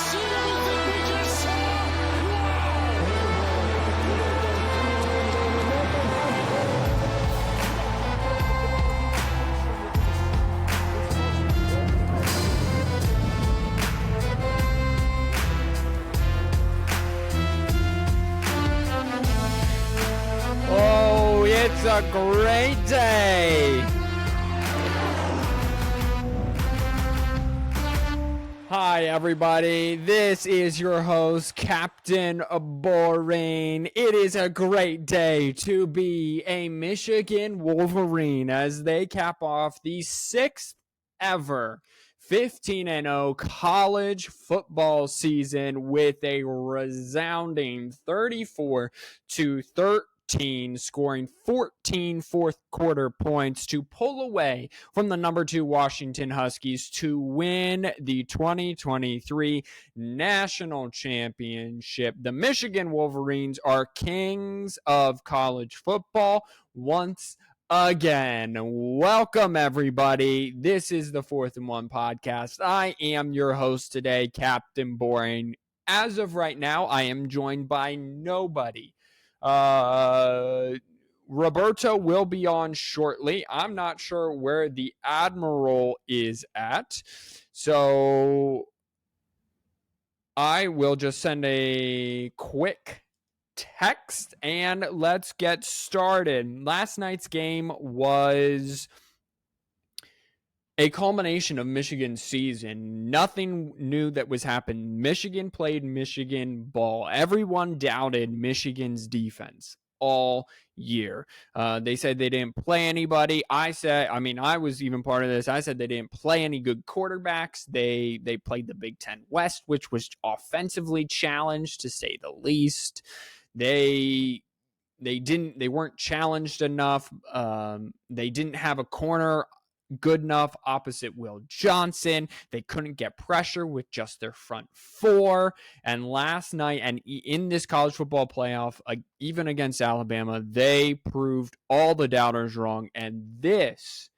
seen anything we just saw? Oh, it's a great day. Hi, everybody. This is your host, Captain Boring. It is a great day to be a Michigan Wolverine as they cap off the 6th ever 15-0 college football season with a resounding 34-13, scoring 14 fourth quarter points to pull away from the number 2 Washington Huskies to win the 2023 national championship. The Michigan Wolverines are kings of college football once again. Welcome, everybody. This is the 4th and 1 podcast. I am your host today, Captain Boring. As of right now, I am joined by nobody. Roberto will be on shortly. I'm not sure where the Admiral is at, so I will just send a quick text and let's get started. Last night's game was a culmination of Michigan's season. Nothing new that was happening. Michigan played Michigan ball. Everyone doubted Michigan's defense all year. They said they didn't play anybody. I was even part of this. I said they didn't play any good quarterbacks. They played the Big Ten West, which was offensively challenged to say the least. They weren't challenged enough. They didn't have a corner good enough opposite Will Johnson. They couldn't get pressure with just their front four. And last night, and in this college football playoff, even against Alabama, they proved all the doubters wrong. And this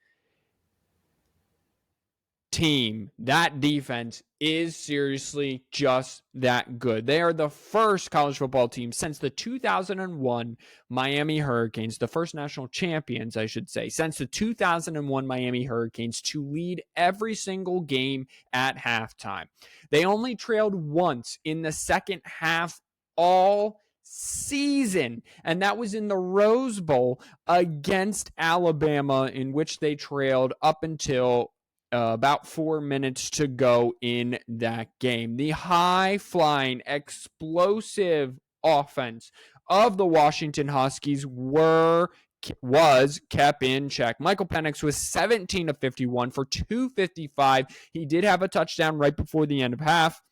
team, that defense, is seriously just that good. They are the first college football team since the 2001 Miami Hurricanes, the first national champions, I should say, since the 2001 Miami Hurricanes to lead every single game at halftime. They only trailed once in the second half all season, and that was in the Rose Bowl against Alabama, in which they trailed up until about 4 minutes to go in that game. The high-flying, explosive offense of the Washington Huskies was kept in check. Michael Penix was 17 of 51 for 255. He did have a touchdown right before the end of half.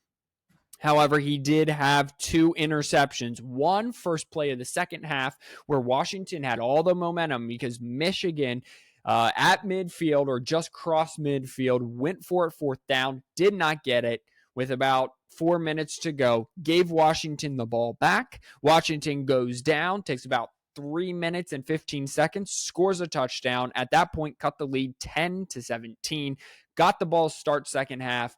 However, he did have 2 interceptions. One first play of the second half where Washington had all the momentum because Michigan at midfield or just cross midfield, went for it 4th down, did not get it with about 4 minutes to go, gave Washington the ball back. Washington goes down, takes about 3 minutes and 15 seconds, scores a touchdown. At that point, cut the lead 10-17, got the ball start second half.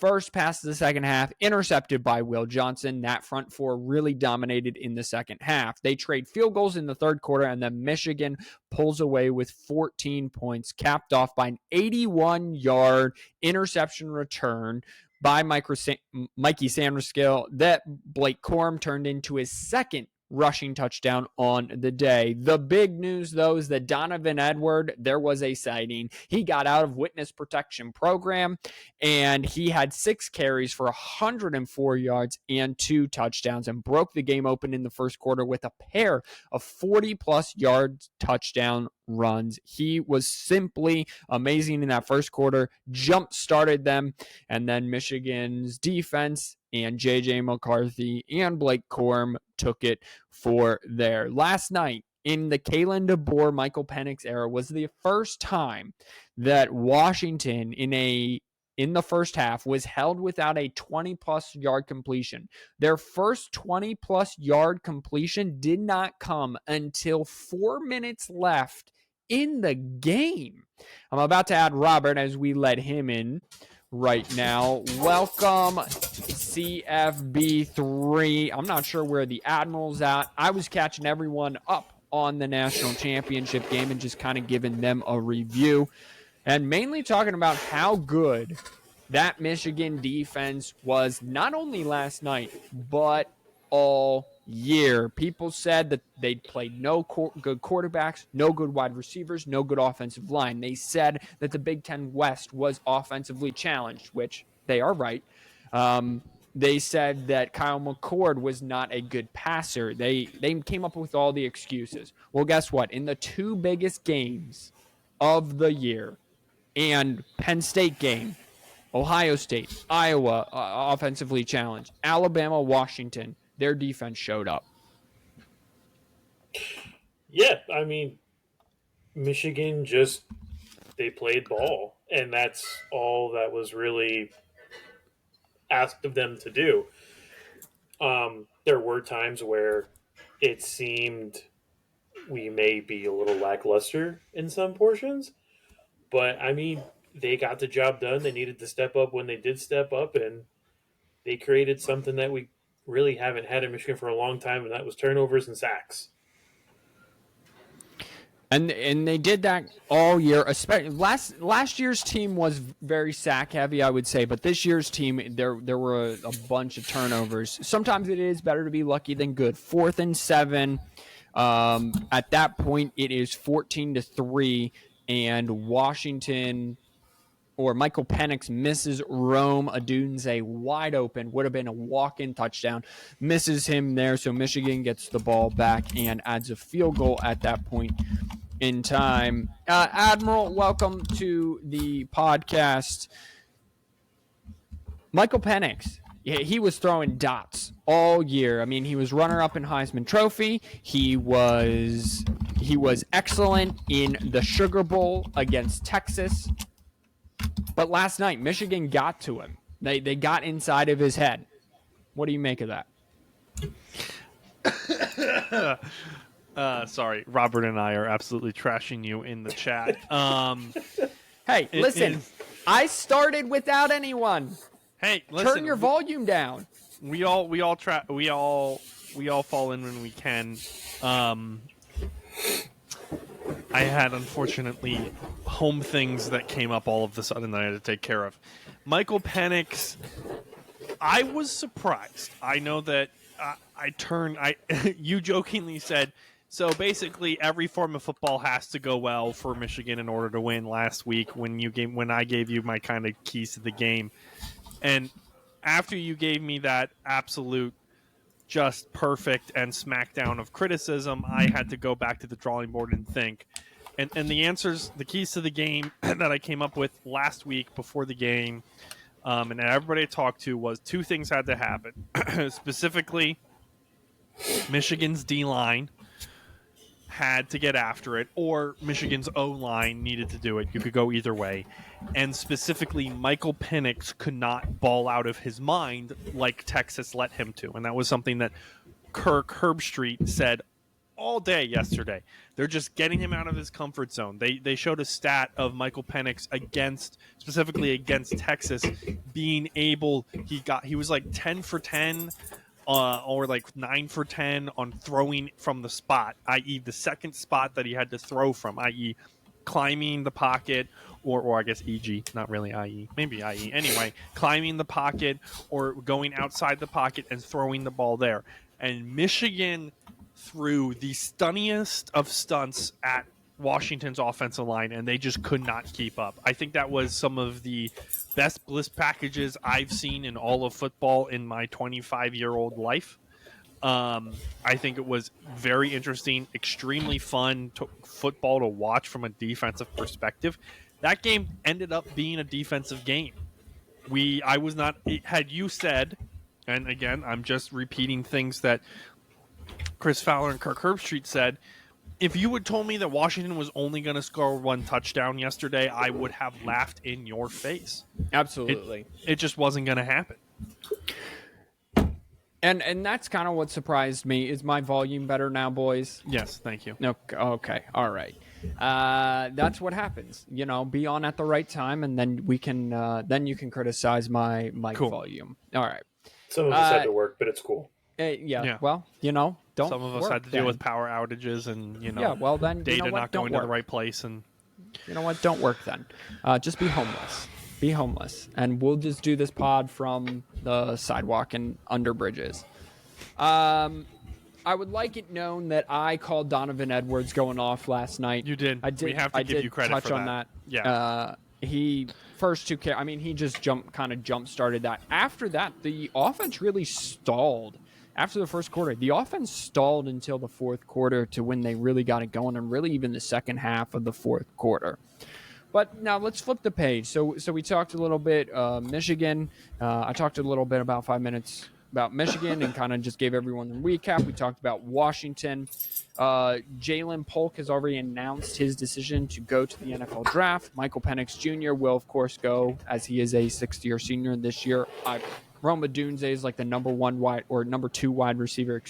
First pass of the second half, intercepted by Will Johnson. That front four really dominated in the second half. They trade field goals in the third quarter, and then Michigan pulls away with 14 points, capped off by an 81-yard interception return by Mikey Sanderskill that Blake Corum turned into his second rushing touchdown on the day. The big news, though, is that Donovan Edward, there was a sighting. He got out of witness protection program, and he had 6 carries for 104 yards and 2 touchdowns and broke the game open in the first quarter with a pair of 40-plus yard touchdown runs. He was simply amazing in that first quarter, jump-started them, and then Michigan's defense and J.J. McCarthy and Blake Corum took it for there. Last night, in the Kalen DeBoer, Michael Penix era, was the first time that Washington in the first half was held without a 20-plus yard completion. Their first 20-plus yard completion did not come until 4 minutes left in the game. I'm about to add Robert as we let him in right now. Welcome, CFB3. I'm not sure where the Admiral's at. I was catching everyone up on the national championship game and just kind of giving them a review and mainly talking about how good that Michigan defense was not only last night, but all year. People said that they'd played no good quarterbacks, no good wide receivers, no good offensive line. They said that the Big Ten West was offensively challenged, which they are right. They said that Kyle McCord was not a good passer. They came up with all the excuses. Well, guess what? In the two biggest games of the year and Penn State game, Ohio State, Iowa, offensively challenged. Alabama, Washington, their defense showed up. Yeah, I mean, Michigan they played ball, and that's all that was really asked of them to do. There were times where it seemed we may be a little lackluster in some portions, but I mean, they got the job done. They needed to step up when they did step up, and they created something that we really haven't had in Michigan for a long time, and that was turnovers and sacks. And they did that all year. Especially last year's team was very sack heavy, I would say, but this year's team there were a bunch of turnovers. Sometimes it is better to be lucky than good. 4th and 7. At that point, it is 14-3, and Washington or Michael Penix misses Rome Odunze wide open. Would have been a walk-in touchdown. Misses him there, so Michigan gets the ball back and adds a field goal at that point in time. Admiral, welcome to the podcast. Michael Penix, he was throwing dots all year. I mean, he was runner-up in Heisman Trophy. He was excellent in the Sugar Bowl against Texas. But last night, Michigan got to him. They got inside of his head. What do you make of that? Sorry, Robert and I are absolutely trashing you in the chat. Hey, listen, I started without anyone. Hey, listen, turn your volume down. We all fall in when we can. I had, unfortunately, home things that came up all of a sudden that I had to take care of. Michael Penix, I was surprised. I know that you jokingly said, so basically every form of football has to go well for Michigan in order to win last week when I gave you my kind of keys to the game. And after you gave me that absolute just perfect and smackdown of criticism, I had to go back to the drawing board and think. And the keys to the game that I came up with last week before the game, and everybody I talked to, was two things had to happen. Specifically, Michigan's D-line had to get after it, or Michigan's O-line needed to do it. You could go either way. And specifically, Michael Penix could not ball out of his mind like Texas let him to. And that was something that Kirk Herbstreit said all day yesterday. They're just getting him out of his comfort zone. They showed a stat of Michael Penix specifically against Texas, being able, he was like 10 for 10 or like 9 for 10 on throwing from the spot, i.e. the second spot that he had to throw from, i.e. climbing the pocket, or I guess e.g., not really i.e., maybe i.e. Anyway, climbing the pocket or going outside the pocket and throwing the ball there. And Michigan threw the stunniest of stunts at Washington's offensive line, and they just could not keep up. I think that was some of the best bliss packages I've seen in all of football in my 25-year-old life. I think it was very interesting, extremely fun football to watch from a defensive perspective. That game ended up being a defensive game. Had you said, and again, I'm just repeating things that Chris Fowler and Kirk Herbstreit said, if you had told me that Washington was only going to score one touchdown yesterday, I would have laughed in your face. Absolutely. It just wasn't going to happen. And that's kind of what surprised me. Is my volume better now, boys? Yes, thank you. Okay. All right. That's what happens. Be on at the right time, and then we can then you can criticize my mic volume. All right. Some of us had to work, but it's cool. Yeah. Well, don't. Some of us work had to then. deal with power outages and Yeah. Well, then data you know what? not Don't going work. to the right place. And You know what? Don't work then. Just be homeless. Be homeless, and we'll just do this pod from the sidewalk and under bridges. I would like it known that I called Donovan Edwards going off last night. you did. I did. We have to I give did you credit touch for on that. that. Yeah. He first two. I mean, he just kind of jump started that. After that, the offense really stalled. After the first quarter, the offense stalled until the fourth quarter to when they really got it going, and really even the second half of the fourth quarter. But now let's flip the page. So we talked a little bit Michigan. I talked a little bit about 5 minutes about Michigan and kind of just gave everyone the recap. We talked about Washington. Jalen Polk has already announced his decision to go to the NFL draft. Michael Penix Jr. will, of course, go as he is a sixth-year senior this year. Roma Dunze is like the number two wide receiver,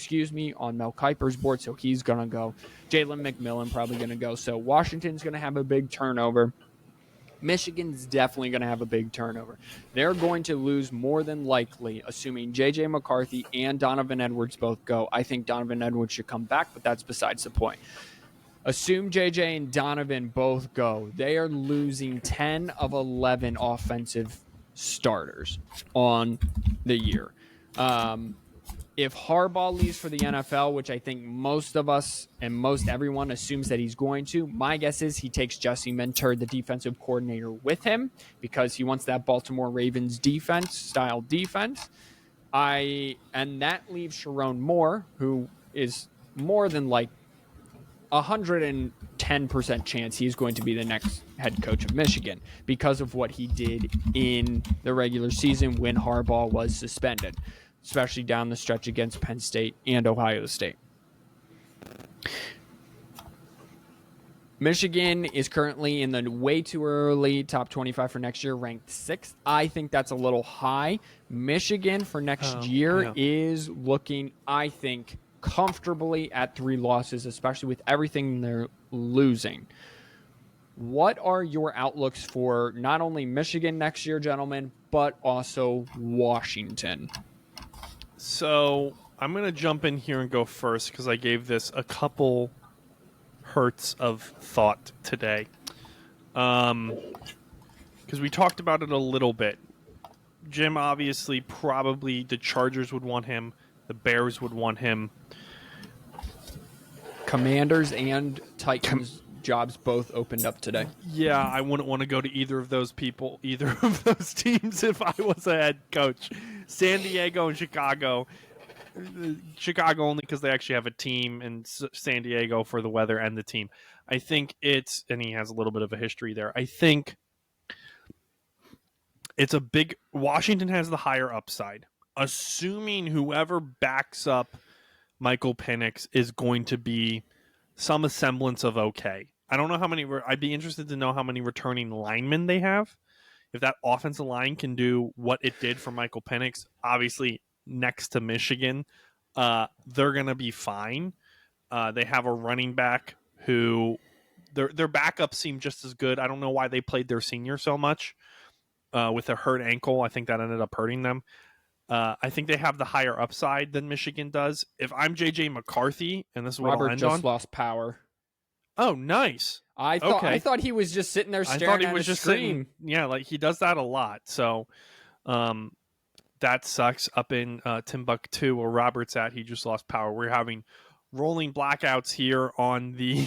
on Mel Kiper's board, so he's going to go. Jalen McMillan probably going to go. So Washington's going to have a big turnover. Michigan's definitely going to have a big turnover. They're going to lose more than likely, assuming J.J. McCarthy and Donovan Edwards both go. I think Donovan Edwards should come back, but that's besides the point. Assume J.J. and Donovan both go. They are losing 10 of 11 offensive starters on the year. If Harbaugh leaves for the NFL, which I think most of us and most everyone assumes that he's going to, my guess is he takes Jesse Minter, the defensive coordinator, with him because he wants that Baltimore Ravens style defense. And that leaves Sharon Moore, who is more than like 110% chance he's going to be the next head coach of Michigan because of what he did in the regular season when Harbaugh was suspended, especially down the stretch against Penn State and Ohio State. Michigan is currently in the way too early top 25 for next year, ranked 6th. I think that's a little high. Michigan for next year is looking, I think, comfortably at 3 losses, especially with everything they're losing. What are your outlooks for not only Michigan next year, gentlemen, but also Washington? So I'm going to jump in here and go first because I gave this a couple hertz of thought today. Because we talked about it a little bit. Jim, obviously, probably the Chargers would want him. The Bears would want him. Commanders and Titans jobs both opened up today. Yeah, I wouldn't want to go to either of those teams if I was a head coach. San Diego and Chicago. Chicago only because they actually have a team, and San Diego for the weather and the team. I think and he has a little bit of a history there. I think it's a big, Washington has the higher upside. Assuming whoever backs up Michael Penix is going to be some semblance of okay. I don't know how many, I'd be interested to know how many returning linemen they have. If that offensive line can do what it did for Michael Penix, obviously next to Michigan, they're going to be fine. They have a running back who, their backups seem just as good. I don't know why they played their senior so much with a hurt ankle. I think that ended up hurting them. I think they have the higher upside than Michigan does. If I'm J.J. McCarthy, and this is what Robert I'll end just on. lost power. Oh, nice. I thought he was just sitting there staring at his screen. Yeah, like he does that a lot. So that sucks. Up in Timbuktu, where Robert's at, he just lost power. We're having rolling blackouts here on the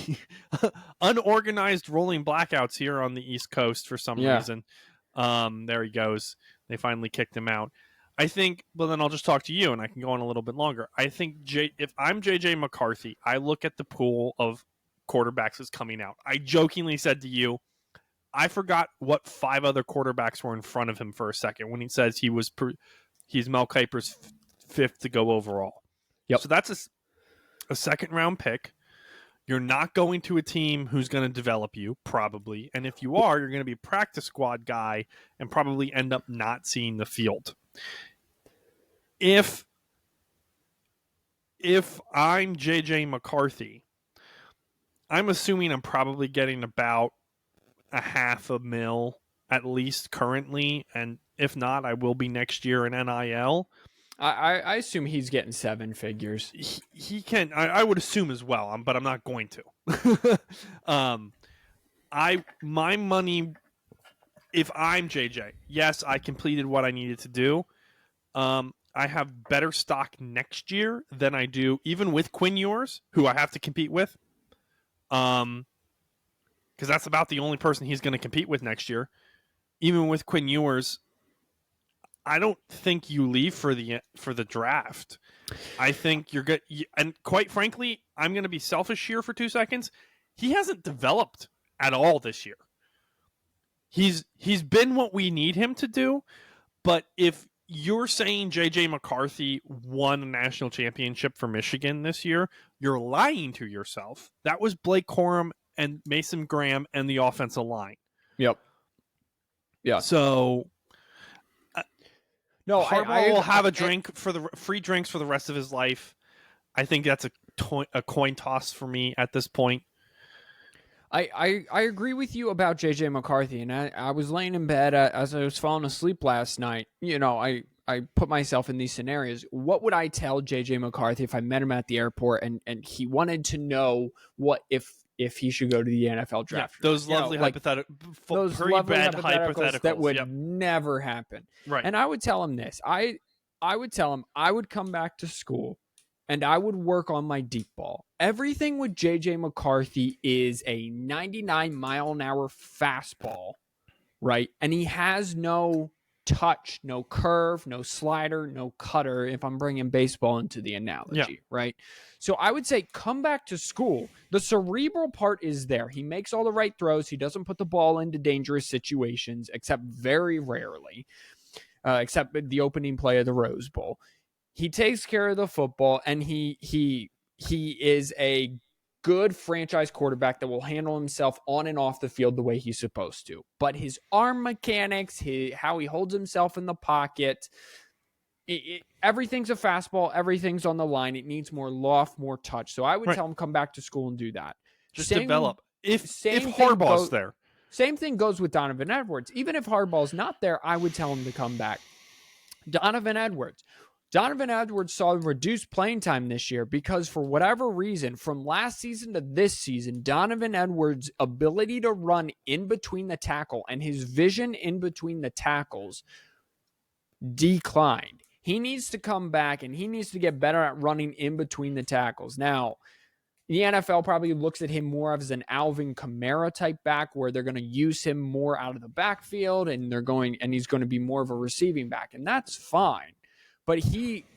unorganized rolling blackouts here on the East Coast for some reason. There he goes. They finally kicked him out. I think, well, then I'll just talk to you and I can go on a little bit longer. I think if I'm J.J. McCarthy, I look at the pool of quarterbacks that's coming out. I jokingly said to you, I forgot what 5 other quarterbacks were in front of him for a second when he says he's Mel Kiper's 5th to go overall. Yep. So that's a second round pick. You're not going to a team who's going to develop you, probably. And if you are, you're going to be a practice squad guy and probably end up not seeing the field. If I'm J.J. McCarthy, I'm assuming I'm probably getting about $500,000 at least currently, and if not, I will be next year in NIL. I assume he's getting 7 figures. He can. I would assume as well, but I'm not going to. My money. If I'm JJ, yes, I completed what I needed to do. I have better stock next year than I do even with Quinn Ewers, who I have to compete with. Because that's about the only person he's going to compete with next year. Even with Quinn Ewers, I don't think you leave for the draft. I think you're good. And quite frankly, I'm going to be selfish here for 2 seconds. He hasn't developed at all this year. He's been what we need him to do, but if you're saying J.J. McCarthy won a national championship for Michigan this year, you're lying to yourself. That was Blake Corum and Mason Graham and the offensive line. Yep. Yeah. So no, Harbaugh will have free drinks for the rest of his life. I think that's a coin toss for me at this point. I agree with you about J.J. McCarthy, and I was laying in bed as I was falling asleep last night. You know, I put myself in these scenarios. What would I tell J.J. McCarthy if I met him at the airport and he wanted to know what if he should go to the NFL draft? Yeah, those lovely hypotheticals that would never happen. Right. And I would tell him this. I would tell him I would come back to school and I would work on my deep ball. Everything with J.J. McCarthy is a 99-mile-an-hour fastball, right? And he has no touch, no curve, no slider, no cutter, if I'm bringing baseball into the analogy, right? So I would say come back to school. The cerebral part is there. He makes all the right throws. He doesn't put the ball into dangerous situations, except very rarely, except the opening play of the Rose Bowl. He takes care of the football, and he is a good franchise quarterback that will handle himself on and off the field the way he's supposed to. But his arm mechanics, how he holds himself in the pocket, everything's a fastball. Everything's on the line. It needs more loft, more touch. So I would tell him come back to school and do that. Just develop. If Harbaugh's there. Same thing goes with Donovan Edwards. Even if Harbaugh's not there, I would tell him to come back. Donovan Edwards saw reduced playing time this year because for whatever reason, from last season to this season, Donovan Edwards' ability to run in between the tackle and his vision in between the tackles declined. He needs to come back and he needs to get better at running in between the tackles. Now, the NFL probably looks at him more as an Alvin Kamara type back where they're going to use him more out of the backfield and he's going to be more of a receiving back, and that's fine. But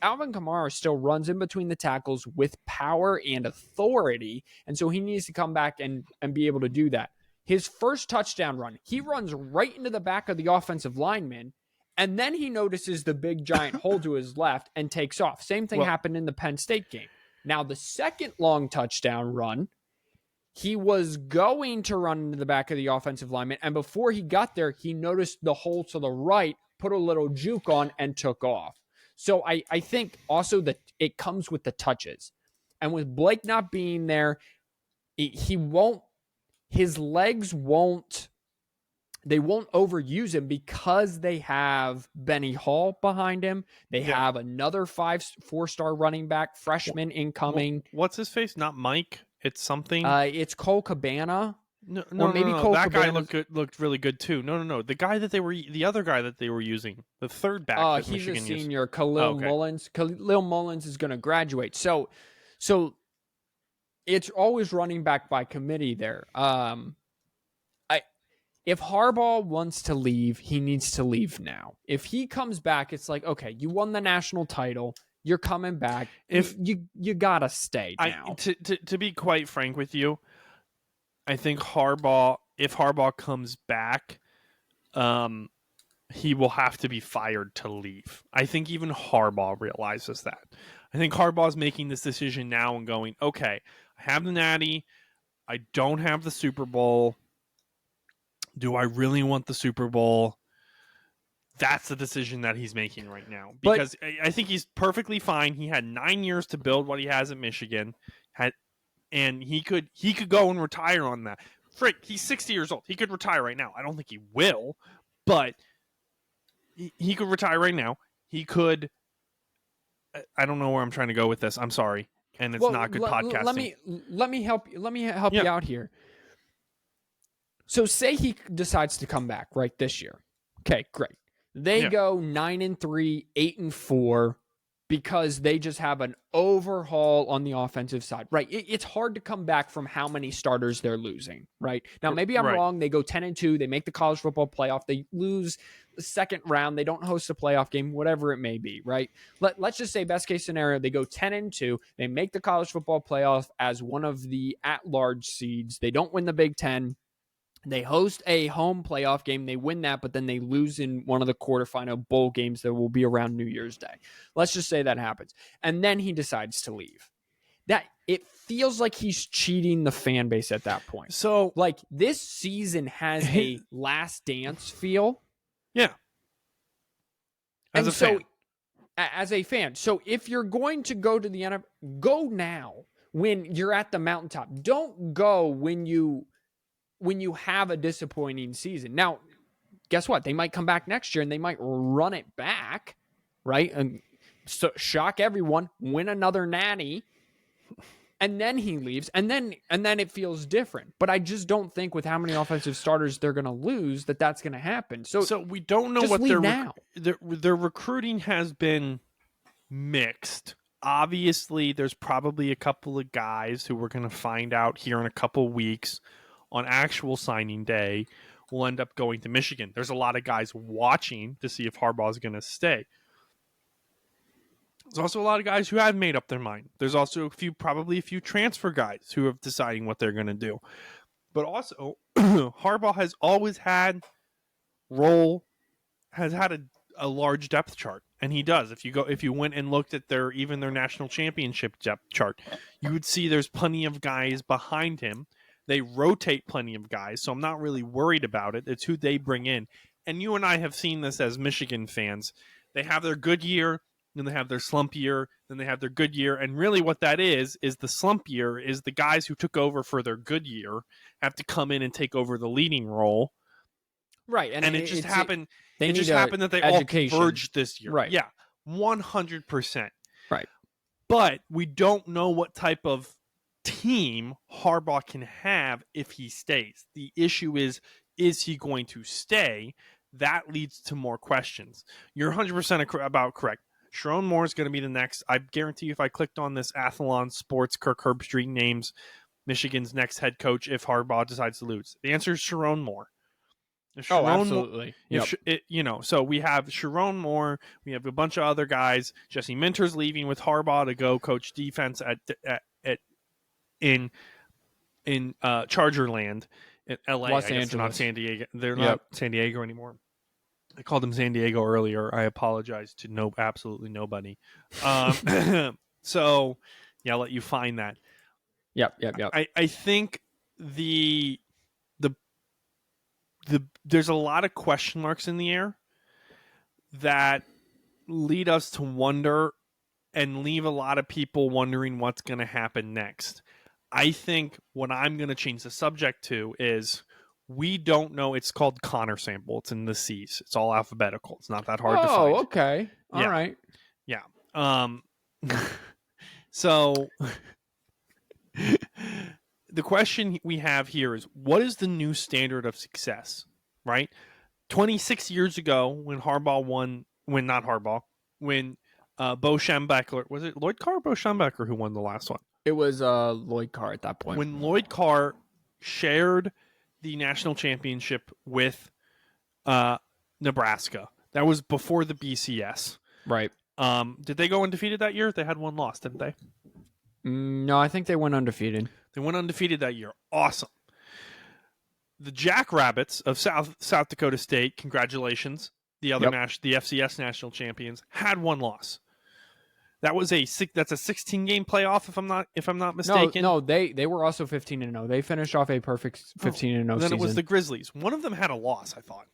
Alvin Kamara still runs in between the tackles with power and authority. And so he needs to come back and be able to do that. His first touchdown run, he runs right into the back of the offensive lineman. And then he notices the big giant hole to his left and takes off. Same thing happened in the Penn State game. Now, the second long touchdown run, he was going to run into the back of the offensive lineman. And before he got there, he noticed the hole to the right, put a little juke on, and took off. So I think also that it comes with the touches. And with Blake not being there, his legs won't overuse him because they have Benny Hall behind him. They have another 4-star running back, freshman incoming. What's his face? Not Mike. It's something. It's Cole Cabana. No, Cole that Cabana guy looked really good too. No. The other guy that they were using, the third back. That He's Michigan a senior. Used. Khalil Mullins. Khalil Mullins is going to graduate. So it's always running back by committee there. If Harbaugh wants to leave, he needs to leave now. If he comes back, it's like, okay, you won the national title. You're coming back. If you gotta stay now. To be quite frank with you, I think if Harbaugh comes back, he will have to be fired to leave. I think even Harbaugh realizes that. I think Harbaugh's making this decision now and going, okay, I have the Natty. I don't have the Super Bowl. Do I really want the Super Bowl? That's the decision that he's making right now. Because I think he's perfectly fine. He had 9 years to build what he has at Michigan. And he could go and retire on that. Frick, he's 60 years old. He could retire right now. I don't think he will, but he could retire right now. He could I don't know where I'm trying to go with this. I'm sorry, and it's not good podcasting. Let me help you out here. So say he decides to come back right this year. Okay, great. They go 9-3, 8-4 because they just have an overhaul on the offensive side. Right. It's hard to come back from how many starters they're losing. Right. Now, maybe I'm wrong. They go 10-2. They make the college football playoff. They lose the second round. They don't host a playoff game, whatever it may be. Right. Let's just say best case scenario, they go 10-2. They make the college football playoff as one of the at-large seeds. They don't win the Big Ten. They host a home playoff game. They win that, but then they lose in one of the quarterfinal bowl games that will be around New Year's Day. Let's just say that happens. And then he decides to leave. That it feels like he's cheating the fan base at that point. So, like, this season has a last dance feel. Yeah. As a fan. So if you're going to go to the NFL, go now when you're at the mountaintop. Don't go when you have a disappointing season. Now, guess what? They might come back next year and they might run it back, right? And so shock everyone, win another natty, and then he leaves, and then it feels different. But I just don't think with how many offensive starters they're going to lose that's going to happen. So we don't know what their recruiting has been mixed. Obviously, there's probably a couple of guys who we're going to find out here in a couple of weeks on actual signing day will end up going to Michigan. There's a lot of guys watching to see if Harbaugh is going to stay. There's also a lot of guys who have made up their mind. There's also probably a few transfer guys who have deciding what they're going to do. But also, Harbaugh has always had a large depth chart, and he does. If you went and looked at their national championship depth chart, you would see there's plenty of guys behind him. They rotate plenty of guys, so I'm not really worried about it. It's who they bring in. And you and I have seen this as Michigan fans. They have their good year, then they have their slump year, then they have their good year. And really what that is the slump year is the guys who took over for their good year have to come in and take over the leading role. Right. And it just happened that they all converged this year. Right. Yeah, 100%. Right. But we don't know what type of team Harbaugh can have if he stays. The issue is he going to stay? That leads to more questions. You're 100% about correct. Sharon Moore is going to be the next. I guarantee you if I clicked on this Athlon Sports Kirk Herbstreit names Michigan's next head coach if Harbaugh decides to lose. The answer is Sharon Moore. Absolutely. So we have Sharon Moore. We have a bunch of other guys. Jesse Minter's leaving with Harbaugh to go coach defense in Chargerland in LA, Los Angeles. Not San Diego. They're not San Diego anymore. I called them San Diego earlier. I apologize to absolutely nobody. So yeah, I'll let you find that. Yep. I think there's a lot of question marks in the air that lead us to wonder and leave a lot of people wondering what's going to happen next. I think what I'm going to change the subject to is we don't know. It's called Connor sample. It's in the C's. It's all alphabetical. It's not that hard to find. Oh, okay. All right. Yeah. So the question we have here is, what is the new standard of success, right? 26 years ago when Bo Schembechler, was it Lloyd Carr or Bo Schembechler who won the last one? It was Lloyd Carr at that point. When Lloyd Carr shared the national championship with Nebraska, that was before the BCS. Right. Did they go undefeated that year? They had one loss, didn't they? No, I think they went undefeated. They went undefeated that year. Awesome. The Jackrabbits of South Dakota State, congratulations. The FCS national champions had one loss. That's a 16-game playoff if I'm not mistaken. No, they were also 15-0. They finished off a perfect 15-0 season. Then it was the Grizzlies. One of them had a loss, I thought.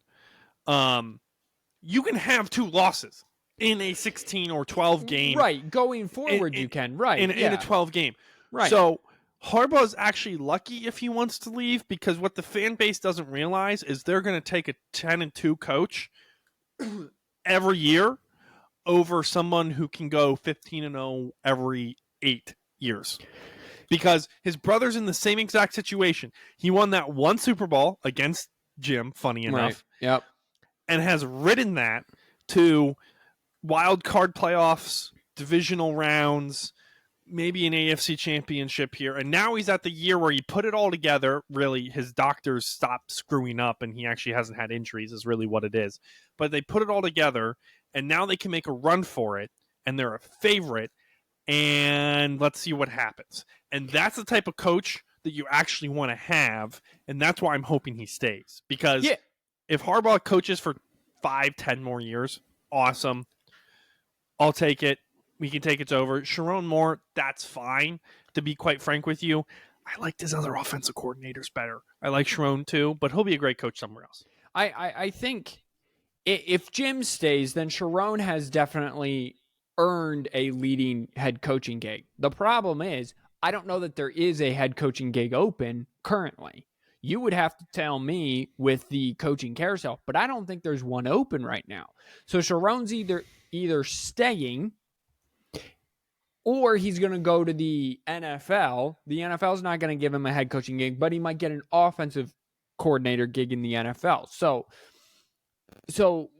You can have two losses in a 16 or 12 game. Right, going forward you can. Right. In a 12 game. Right. So Harbaugh's actually lucky if he wants to leave, because what the fan base doesn't realize is they're going to take a 10-2 coach every year over someone who can go 15-0 every 8 years. Because his brother's in the same exact situation. He won that one Super Bowl against Jim, funny enough, Yep. and has ridden that to wild card playoffs, divisional rounds, maybe an AFC championship here. And now he's at the year where he put it all together. Really, his doctors stopped screwing up and he actually hasn't had injuries is really what it is. But they put it all together and now they can make a run for it and they're a favorite. And let's see what happens. And that's the type of coach that you actually want to have. And that's why I'm hoping he stays. Because if Harbaugh coaches for 5-10 more years, awesome. I'll take it. We can take it over. Sharon Moore, that's fine. To be quite frank with you, I liked his other offensive coordinators better. I like Sharon too, but he'll be a great coach somewhere else. I think if Jim stays, then Sharon has definitely earned a leading head coaching gig. The problem is, I don't know that there is a head coaching gig open currently. You would have to tell me with the coaching carousel, but I don't think there's one open right now. So Sharon's either staying or he's going to go to the NFL. The NFL is not going to give him a head coaching gig, but he might get an offensive coordinator gig in the NFL. So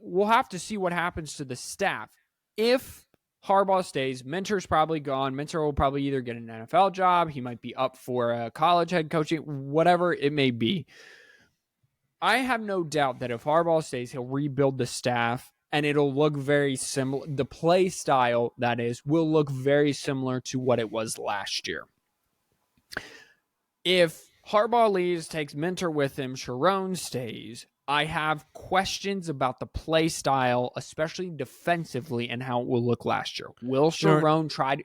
we'll have to see what happens to the staff. If Harbaugh stays, Minter's probably gone. Minter will probably either get an NFL job. He might be up for a college head coaching, whatever it may be. I have no doubt that if Harbaugh stays, he'll rebuild the staff and it'll look very similar. The play style, that is, will look very similar to what it was last year. If Harbaugh leaves, takes Minter with him, Sharon stays, I have questions about the play style, especially defensively, and how it will look last year. Will Sharon try to...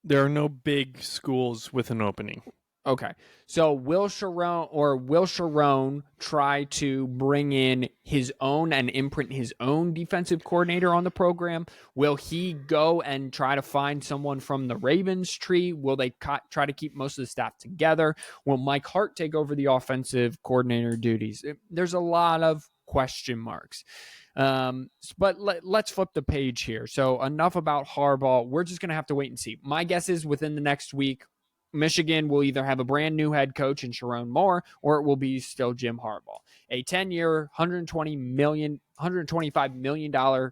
There are no big schools with an opening. Okay. So will Sharon try to bring in his own and imprint his own defensive coordinator on the program? Will he go and try to find someone from the Ravens tree? Will they try to keep most of the staff together? Will Mike Hart take over the offensive coordinator duties? There's a lot of question marks. But let's flip the page here. So enough about Harbaugh. We're just going to have to wait and see. My guess is within the next week, Michigan will either have a brand new head coach in Sharon Moore, or it will be still Jim Harbaugh. A 10-year, $125 million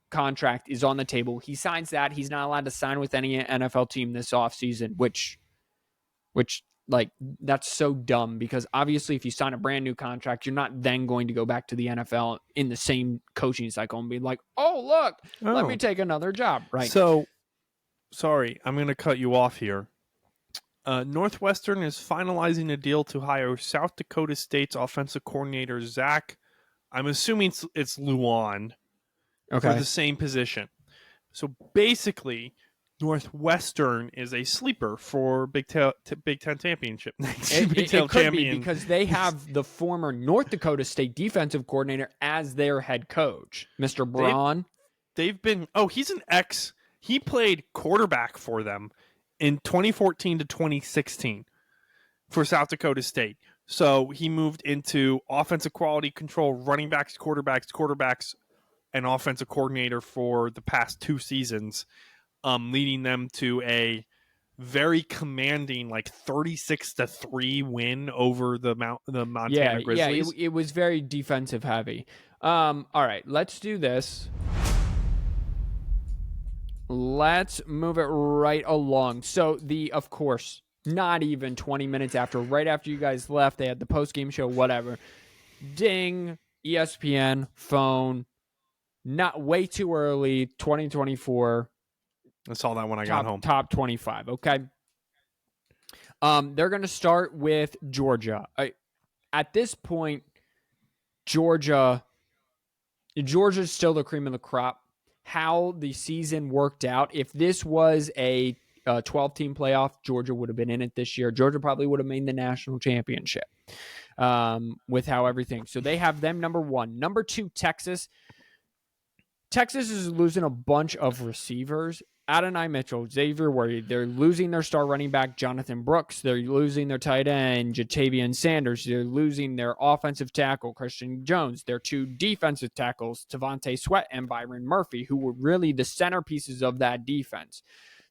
contract is on the table. He signs that. He's not allowed to sign with any NFL team this offseason, which like, that's so dumb because obviously if you sign a brand new contract, you're not then going to go back to the NFL in the same coaching cycle and be like, let me take another job, right? So, sorry, I'm going to cut you off here. Northwestern is finalizing a deal to hire South Dakota State's offensive coordinator, Zach. I'm assuming it's Luan for the same position. So basically, Northwestern is a sleeper for Big Ten championship. It could be because they have the former North Dakota State defensive coordinator as their head coach, Mr. Braun. They've been he played quarterback for them in 2014 to 2016 for South Dakota State. So he moved into offensive quality control, running backs, quarterbacks, and offensive coordinator for the past 2 seasons, leading them to a very commanding 36-3 win over the Montana Grizzlies. Yeah, it was very defensive heavy. All right, let's do this. Let's move it right along. So of course, not even 20 minutes right after you guys left, they had the post-game show, whatever. Ding, ESPN, phone, not way too early, 2024. I saw that when I got home. Top 25, okay? They're going to start with Georgia. At this point, Georgia's still the cream of the crop. How the season worked out, if this was a 12-team playoff, Georgia would have been in it this year. Georgia probably would have made the national championship with how everything. So they have them number 1. Number 2, Texas. Texas is losing a bunch of receivers. Adonai Mitchell, Xavier Worthy. They're losing their star running back, Jonathan Brooks. They're losing their tight end, Jatavian Sanders. They're losing their offensive tackle, Christian Jones. Their 2 defensive tackles, Tavonte Sweat and Byron Murphy, who were really the centerpieces of that defense.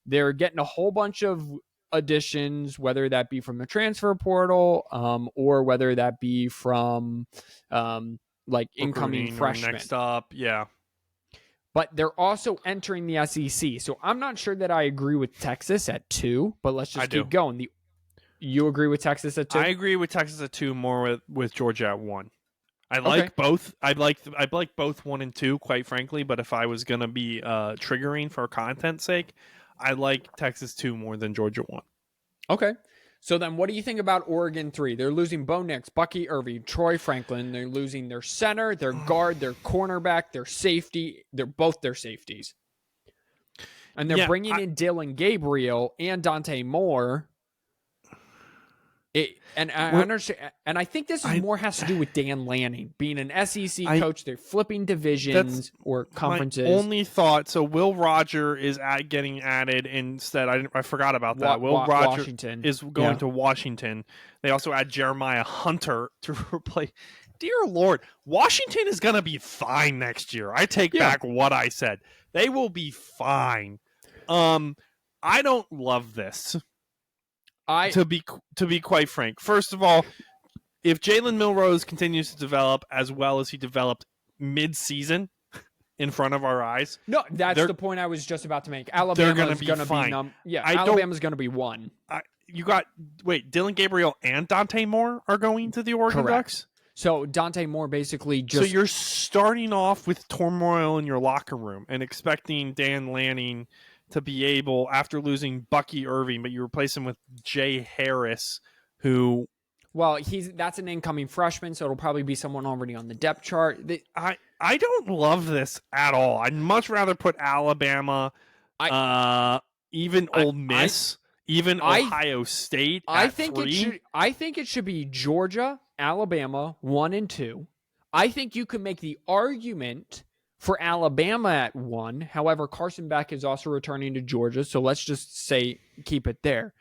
They're getting a whole bunch of additions, whether that be from the transfer portal or whether that be from like incoming freshmen. Next up, yeah. But they're also entering the SEC. So I'm not sure that I agree with Texas at 2, but let's just keep going. You agree with Texas at 2? I agree with Texas at 2, more with Georgia at 1. I like both. I like both 1 and 2, quite frankly. But if I was going to be triggering for content sake, I like Texas 2 more than Georgia 1. Okay. So then what do you think about Oregon 3? They're losing Bo Nix, Bucky Irving, Troy Franklin. They're losing their center, their guard, their cornerback, their safety. They're both their safeties. And they're bringing in Dylan Gabriel and Dante Moore. I understand, and I think this is more has to do with Dan Lanning being an SEC coach. They're flipping divisions or conferences. My only thought. So Will Roger is getting added instead. I forgot about that. Will Roger Washington is going to Washington. They also add Jeremiah Hunter to replace. Dear Lord, Washington is going to be fine next year. I take back what I said. They will be fine. I don't love this. To be quite frank, first of all, if Jalen Milrose continues to develop as well as he developed mid-season in front of our eyes, no, that's the point I was just about to make. Alabama's going to be fine. Alabama's going to be 1. Dylan Gabriel and Dante Moore are going to the Oregon Ducks. So Dante Moore basically just. So you're starting off with turmoil in your locker room and expecting Dan Lanning to be able, after losing Bucky Irving, but you replace him with Jay Harris, who... Well, that's an incoming freshman, so it'll probably be someone already on the depth chart. I don't love this at all. I'd much rather put Alabama, even Ole Miss, even Ohio State at 3. I think it should be Georgia, Alabama, 1 and 2. I think you can make the argument for Alabama at 1. However, Carson Beck is also returning to Georgia, so let's just say keep it there.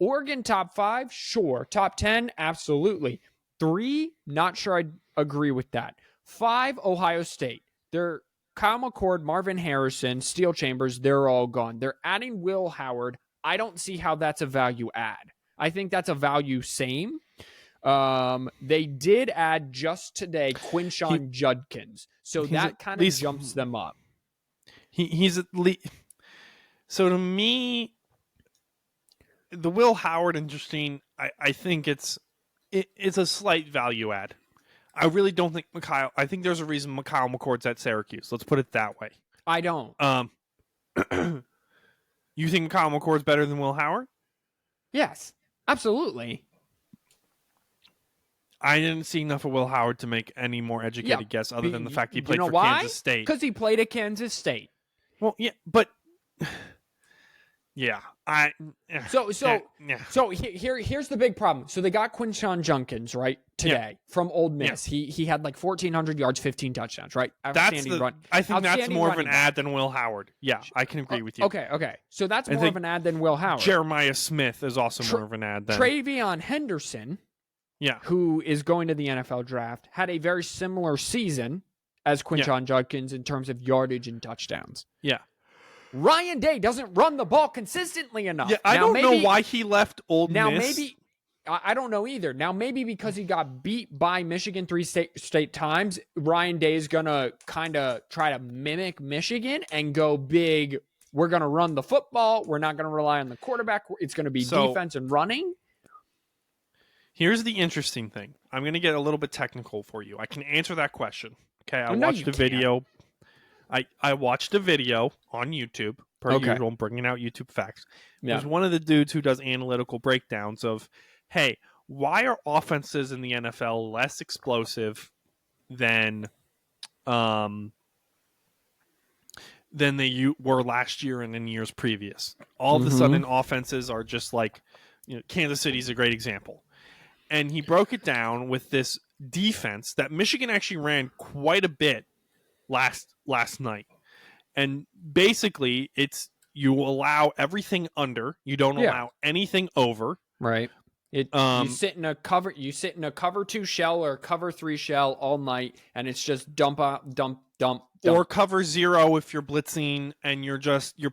Oregon top 5, sure. Top 10, absolutely. 3, not sure I'd agree with that. 5, Ohio State. They're Kyle McCord, Marvin Harrison, Steel Chambers, they're all gone. They're adding Will Howard. I don't see how that's a value add. I think that's a value same. They did add just today Quinshon Judkins, so that kind of jumps them up. He's at least. So to me, the Will Howard interesting. I think it's a slight value add. I really don't think Mikhail. I think there's a reason Mikhail McCord's at Syracuse. Let's put it that way. I don't. You think Mikhail McCord's better than Will Howard? Yes, absolutely. I didn't see enough of Will Howard to make any more educated guess other than the fact he played for Kansas State. Because he played at Kansas State. Well, yeah, but yeah, here's the big problem. So they got Quinshon Judkins right today from Ole Miss. Yeah. He had like 1,400 yards, 15 touchdowns. Right. I think that's more of an ad than Will Howard. Yeah, I can agree with you. Okay. So that's more of an ad than Will Howard. Jeremiah Smith is also more of an ad than Travion Henderson. Yeah, who is going to the NFL draft, had a very similar season as Quinshon Judkins in terms of yardage and touchdowns. Yeah. Ryan Day doesn't run the ball consistently enough. Yeah, I don't know why he left Ole Miss. Now, maybe, I don't know either. Now, maybe because he got beat by Michigan 3 straight times, Ryan Day is going to kind of try to mimic Michigan and go big. We're going to run the football. We're not going to rely on the quarterback. It's going to be defense and running. Here's the interesting thing. I'm going to get a little bit technical for you. I can answer that question. Okay, I watched a video. I watched a video on YouTube, per usual, bringing out YouTube facts. There's one of the dudes who does analytical breakdowns of, hey, why are offenses in the NFL less explosive than they were last year and in years previous? All of a sudden, offenses are just like, Kansas City's a great example. And he broke it down with this defense that Michigan actually ran quite a bit last night. And basically, it's you allow everything under. You don't allow anything over. Right. You Um, sit in a cover 2 shell or cover 3 shell all night, and it's just dump out, dump. Or cover 0 if you're blitzing and you're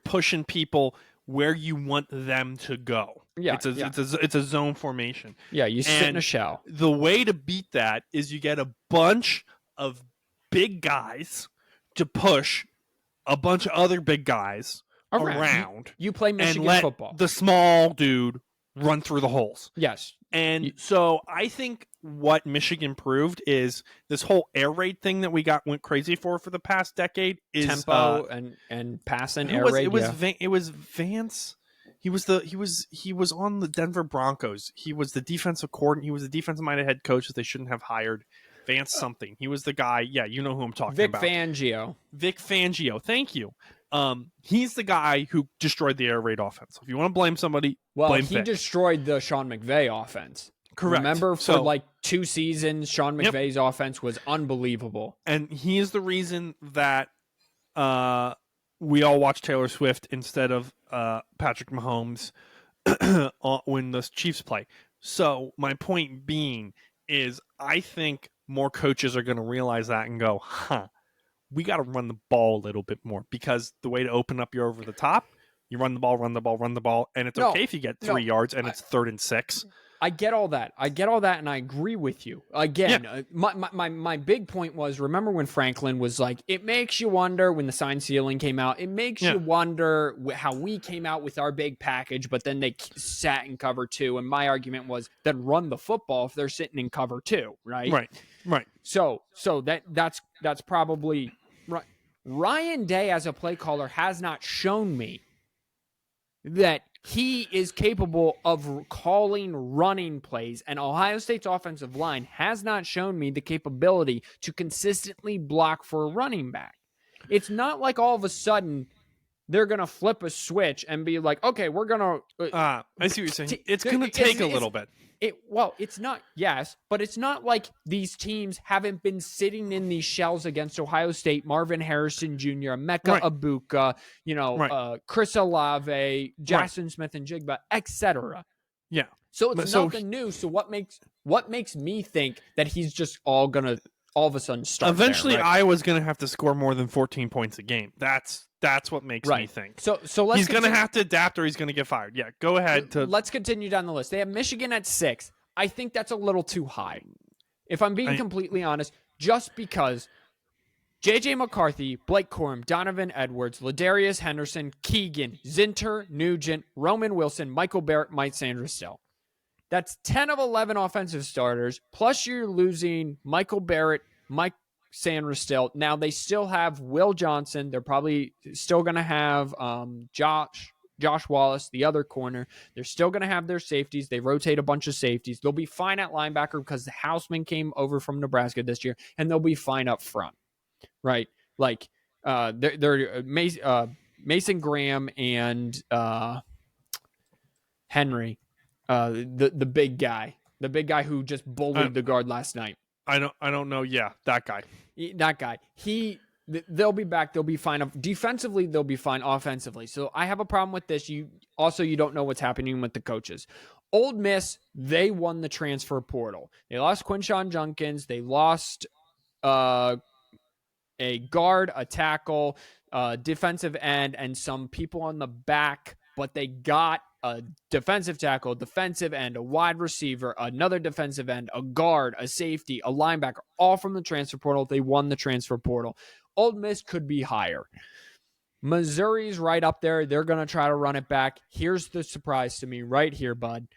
pushing people where you want them to go. Yeah, it's a zone formation. Yeah, you sit in a shell. The way to beat that is you get a bunch of big guys to push a bunch of other big guys around. You play Michigan and let football. The small dude run through the holes. Yes. And so I think what Michigan proved is this whole air raid thing that we went crazy for the past decade is tempo and passing air raid. It was Vance. He was on the Denver Broncos. He was the defensive coordinator. He was the defensive-minded head coach that they shouldn't have hired. Vance something. He was the guy. Yeah, you know who I'm talking about. Vic Fangio. Thank you. He's the guy who destroyed the air raid offense. If you want to blame somebody, blame he Vic. destroyed the Sean McVay offense. Correct. Remember, for like 2 seasons, Sean McVay's offense was unbelievable. And he is the reason that we all watch Taylor Swift instead of Patrick Mahomes when the Chiefs play. So my point being is I think more coaches are going to realize that and go, we got to run the ball a little bit more, because the way to open up your over the top, you run the ball, and it's okay if you get 3 yards and it's 3rd and 6. I get all that, and I agree with you. Again, my big point was, remember when Franklin was like, it makes you wonder when the sign ceiling came out, it makes you wonder how we came out with our big package, but then they sat in cover 2. And my argument was, then run the football if they're sitting in cover 2, right? Right. So that's probably right. Ryan Day as a play caller has not shown me that he is capable of calling running plays, and Ohio State's offensive line has not shown me the capability to consistently block for a running back. It's not like all of a sudden they're going to flip a switch and be like, okay, we're going to... I see what you're saying. It's going to take a little bit. It's not, yes, but it's not like these teams haven't been sitting in these shells against Ohio State, Marvin Harrison Jr., Emeka Ibuka, Chris Olave, Jackson Smith and Jigba, etc. Yeah. So it's nothing new. So what makes me think that he's just all of a sudden start eventually there, right? Iowa's going to have to score more than 14 points a game. That's what makes me think. So he's going to have to adapt or he's going to get fired. Yeah, go ahead. Let's continue down the list. They have Michigan at 6. I think that's a little too high, if I'm being completely honest, just because J.J. McCarthy, Blake Corum, Donovan Edwards, Ladarius Henderson, Keegan, Zinter, Nugent, Roman Wilson, Michael Barrett, Mike Sanderstill. That's 10 of 11 offensive starters, plus you're losing Michael Barrett, Mike Sanderstill. Now, they still have Will Johnson. They're probably still going to have Josh Wallace, the other corner. They're still going to have their safeties. They rotate a bunch of safeties. They'll be fine at linebacker because the Houseman came over from Nebraska this year, and they'll be fine up front, right? Like they're Mason Graham and Henry, the big guy who just bullied the guard last night. I don't know. Yeah, that guy. They'll be back. They'll be fine. Defensively, they'll be fine. Offensively. So I have a problem with this. You don't know what's happening with the coaches. Ole Miss, they won the transfer portal. They lost Quinshon Junkins. They lost a guard, a tackle, defensive end, and some people on the back, but they got a defensive tackle, defensive end, a wide receiver, another defensive end, a guard, a safety, a linebacker, all from the transfer portal. They won the transfer portal. Ole Miss could be higher. Missouri's right up there. They're going to try to run it back. Here's the surprise to me right here, bud.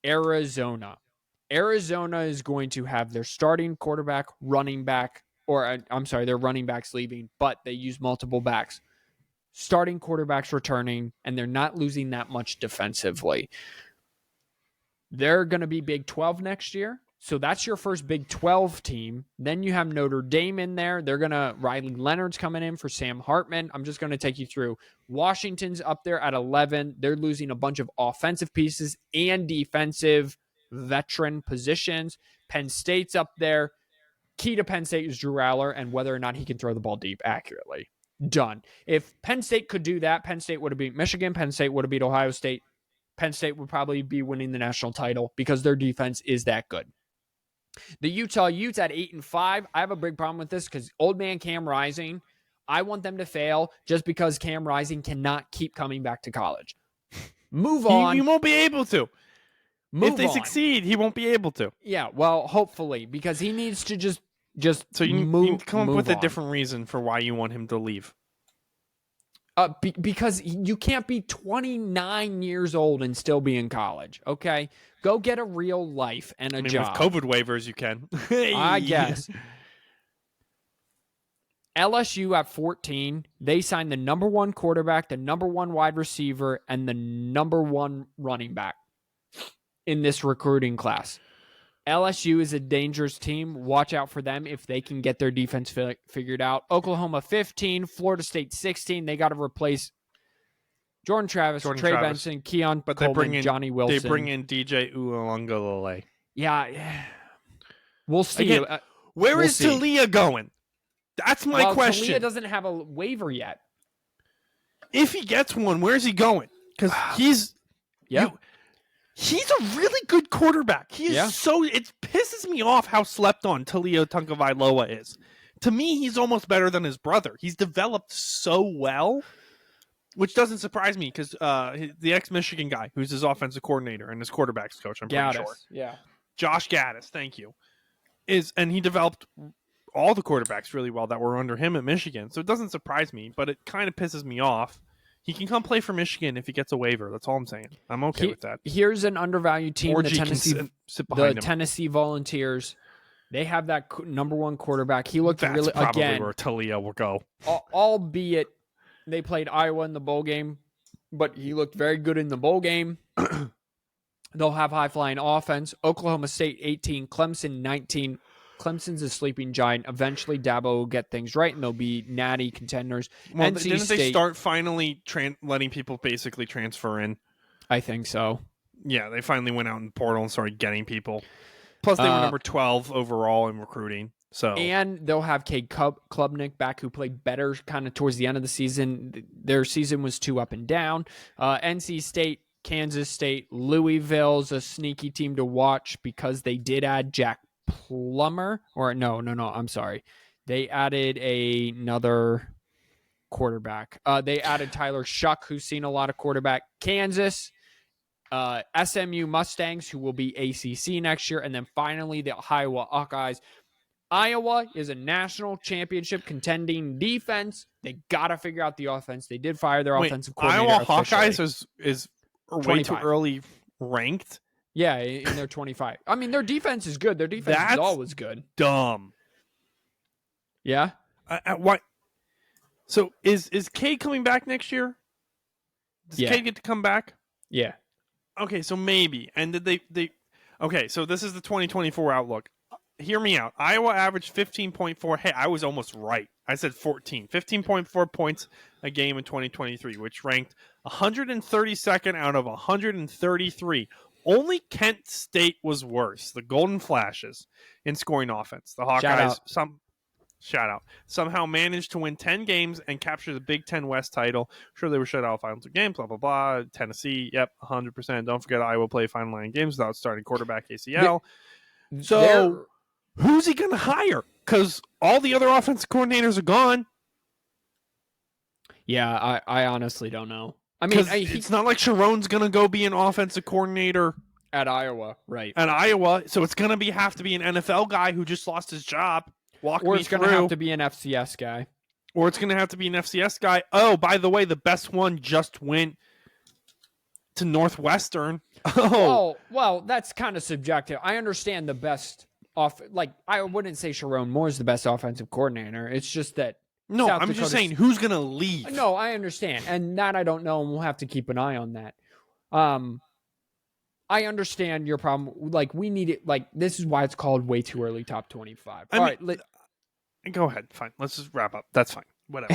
Arizona. Arizona is going to have their starting quarterback, running back, their running backs leaving, but they use multiple backs. Starting quarterbacks returning, and they're not losing that much defensively. They're going to be Big 12 next year. So that's your first Big 12 team. Then you have Notre Dame in there. Riley Leonard's coming in for Sam Hartman. I'm just going to take you through. Washington's up there at 11. They're losing a bunch of offensive pieces and defensive veteran positions. Penn State's up there. Key to Penn State is Drew Aller and whether or not he can throw the ball deep accurately. done. If Penn State could do that, Penn State would have beat Michigan. Penn State would have beat Ohio State. Penn State would probably be winning the national title because their defense is that good. The Utah Utes at 8-5. I have a big problem with this because old man Cam Rising, I want them to fail just because Cam Rising cannot keep coming back to college. Move on. He won't be able to. If they on. succeed, he won't be able to. Yeah, well, hopefully, because he needs to just so you move. need to come up with on. a different reason for why you want him to leave. Because you can't be 29 years old and still be in college. Okay, go get a real life and a job. With COVID waivers, you can. I guess. LSU at 14, they signed the number 1 quarterback, the number 1 wide receiver, and the number 1 running back in this recruiting class. LSU is a dangerous team. Watch out for them if they can get their defense figured out. Oklahoma 15, Florida State 16. They got to replace Jordan Travis, Trey Benson, Keon Coleman, Johnny Wilson. They bring in DJ Uiagalelei. Yeah. We'll see. Again, where is Talia going? That's my question. Talia doesn't have a waiver yet. If he gets one, where is he going? Because he's a really good quarterback. He is so it pisses me off how slept on Talia Tagovailoa is. To me, he's almost better than his brother. He's developed so well, which doesn't surprise me because the ex-Michigan guy, who's his offensive coordinator and his quarterbacks coach, I'm pretty sure. Yeah. Josh Gaddis, thank you. And he developed all the quarterbacks really well that were under him at Michigan. So it doesn't surprise me, but it kind of pisses me off. He can come play for Michigan if he gets a waiver. That's all I'm saying. I'm okay with that. Here's an undervalued team, the Tennessee Volunteers. They have that number 1 quarterback. He looked That's really probably again where Talia will go. Albeit they played Iowa in the bowl game, but he looked very good in the bowl game. They'll have high-flying offense. Oklahoma State 18, Clemson 19. Clemson's a sleeping giant. Eventually, Dabo will get things right, and they'll be natty contenders. Well, NC didn't State, they start finally letting people basically transfer in? I think so. Yeah, they finally went out in the portal and started getting people. Plus, they were number 12 overall in recruiting. And they'll have Cade Klubnik back, who played better kind of towards the end of the season. Their season was too up and down. NC State, Kansas State, Louisville's a sneaky team to watch because they did add Jack Plummer. I'm sorry. They added another quarterback. They added Tyler Shuck, who's seen a lot of quarterback. Kansas, SMU Mustangs, who will be ACC next year. And then finally, the Iowa Hawkeyes. Iowa is a national championship contending defense. They got to figure out the offense. They did fire their offensive coordinator. Iowa Hawkeyes is way too early ranked. Yeah, in their 25. I mean, their defense is good. Their defense is always good. Dumb. Yeah? What? So is Cade coming back next year? Does Cade get to come back? Yeah. Okay, so maybe. And did they Okay, so this is the 2024 outlook. Hear me out. Iowa averaged 15.4. Hey, I was almost right. I said 14. 15.4 points a game in 2023, which ranked 132nd out of 133. Only Kent State was worse. The Golden Flashes in scoring offense. The Hawkeyes, shout out, somehow managed to win 10 games and capture the Big Ten West title. Sure, they were shut out final 2 games, blah, blah, blah. Tennessee, yep, 100%. Don't forget Iowa play final 9 games without starting quarterback ACL. Who's he going to hire? Because all the other offensive coordinators are gone. Yeah, I honestly don't know. I mean, it's not like Sharon's going to go be an offensive coordinator at Iowa, right? At Iowa, so it's going to have to be an NFL guy who just lost his job. Or it's going to have to be an FCS guy. Or it's going to have to be an FCS guy. Oh, by the way, the best one just went to Northwestern. Oh, well, that's kind of subjective. I understand the best I wouldn't say Sharon Moore is the best offensive coordinator. It's just that. No, I'm just saying who's going to leave. No, I understand. And that I don't know, and we'll have to keep an eye on that. I understand your problem. We need it. This is why it's called way too early top 25. Go ahead. Fine. Let's just wrap up. That's fine. Whatever.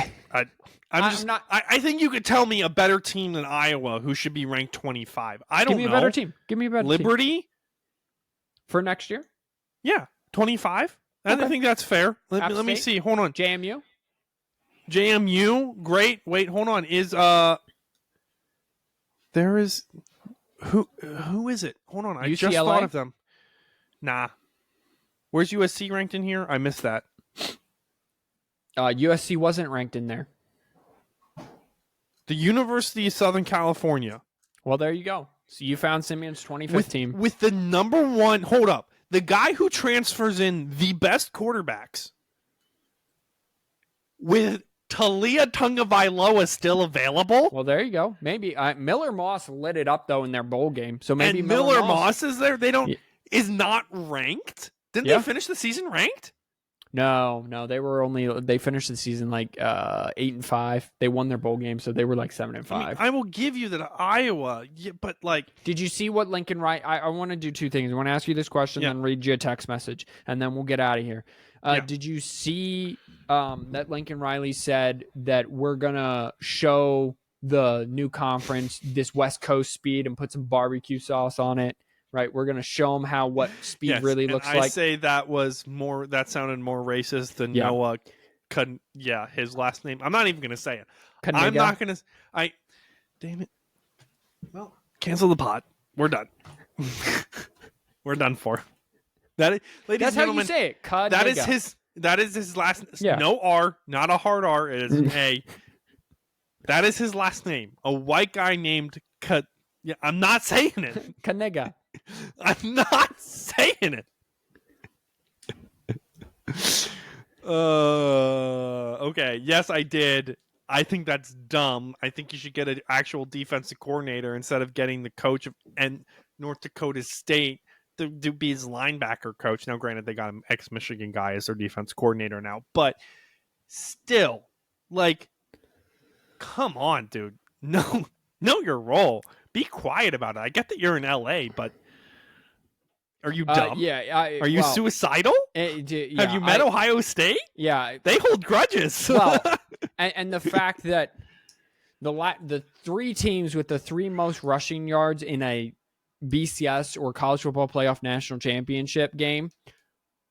I think you could tell me a better team than Iowa who should be ranked 25. I don't know. Give me a better team. Give me a better Liberty? team. For next year? Yeah. 25? I think that's fair. Let me see. Hold on. JMU? JMU, great. Wait, hold on. There is who is it? Hold on, I just UCLA? thought of them. Nah. Where's USC ranked in here? I missed that. USC wasn't ranked in there. The University of Southern California. Well, there you go. So you found Simeon's 2015. With the number one, hold up, the guy who transfers in the best quarterbacks with Talia Tungavailoa still available. Well, there you go. Maybe Miller Moss lit it up though in their bowl game. So maybe And Miller Moss is there. They don't is not ranked. Didn't they finish the season ranked? No, they finished the season like 8-5. They won their bowl game, so they were like 7-5. I mean, I will give you that Iowa, but like, did you see what Lincoln Riley? I want to do two things. I want to ask you this question, then read you a text message, and then we'll get out of here. Did you see that Lincoln Riley said that we're gonna show the new conference this West Coast speed and put some barbecue sauce on it? Right, we're gonna show them what speed really looks like. I say that was more. That sounded more racist than Noah. His last name. I'm not even gonna say it. Kaniga. I'm not gonna. Damn it. Well, cancel the pod. We're done. We're done for. That, ladies That's and gentlemen, how you say it. Kaniga. That is his last. Yeah. No R, not a hard R. It is an A. That is his last name. A white guy named Yeah, I'm not saying it. Kaniga. I'm not saying it. Okay. Yes, I did. I think that's dumb. I think you should get an actual defensive coordinator instead of getting the coach of North Dakota State to be his linebacker coach. Now, granted, they got an ex-Michigan guy as their defense coordinator now, but still, like, come on, dude. Know your role. Be quiet about it. I get that you're in LA, but are you dumb? Are you suicidal? Have you met Ohio State? Yeah. They hold grudges. Well, and the fact that the three teams with the three most rushing yards in a BCS or college football playoff national championship game,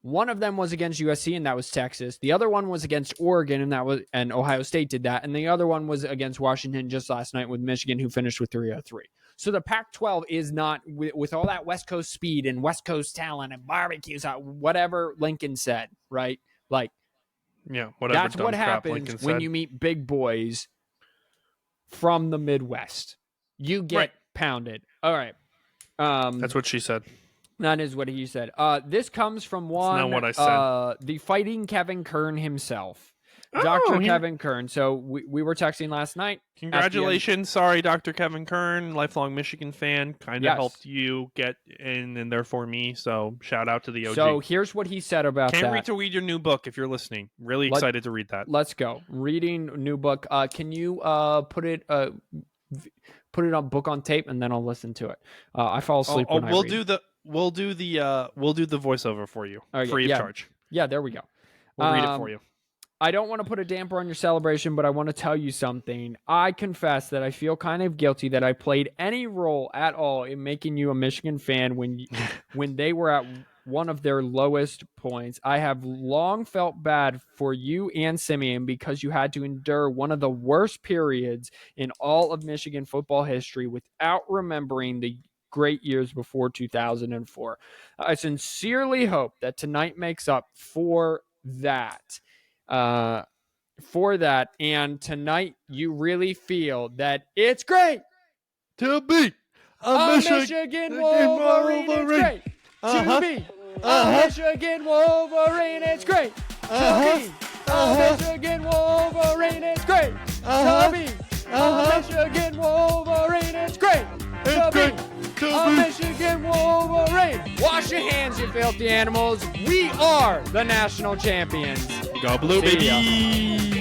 one of them was against USC, and that was Texas. The other one was against Oregon, and Ohio State did that. And the other one was against Washington just last night with Michigan, who finished with 303. So the Pac-12 is not, with all that West Coast speed and West Coast talent and barbecues, whatever Lincoln said, right? Like, whatever. That's what happens when you meet big boys from the Midwest. You get pounded. All right. That's what she said. That is what he said. This comes from one. That's not what I said. The fighting Kevin Kern himself. Dr. Kevin Kern. So we were texting last night. Congratulations. Sorry, Dr. Kevin Kern, lifelong Michigan fan. Kind of helped you get in and therefore me. So shout out to the OG. So here's what he said about that. Can't wait to read your new book if you're listening. Really excited to read that. Let's go. Reading new book. Can you put it on book on tape and then I'll listen to it. I fall asleep when I read. We'll do the voiceover for you, free of charge. Yeah, there we go. We'll read it for you. I don't want to put a damper on your celebration, but I want to tell you something. I confess that I feel kind of guilty that I played any role at all in making you a Michigan fan when they were at one of their lowest points. I have long felt bad for you and Simeon because you had to endure one of the worst periods in all of Michigan football history without remembering the great years before 2004. I sincerely hope that tonight makes up for that. And tonight you really feel that it's great to be a Michigan Wolverine. It's great to be a Michigan Wolverine. It's great to be a Michigan Wolverine. It's great to be a Michigan Wolverine. It's great to be a Michigan Wolverine. Wash your hands, you filthy animals. We are the national champions. Go Blue, baby!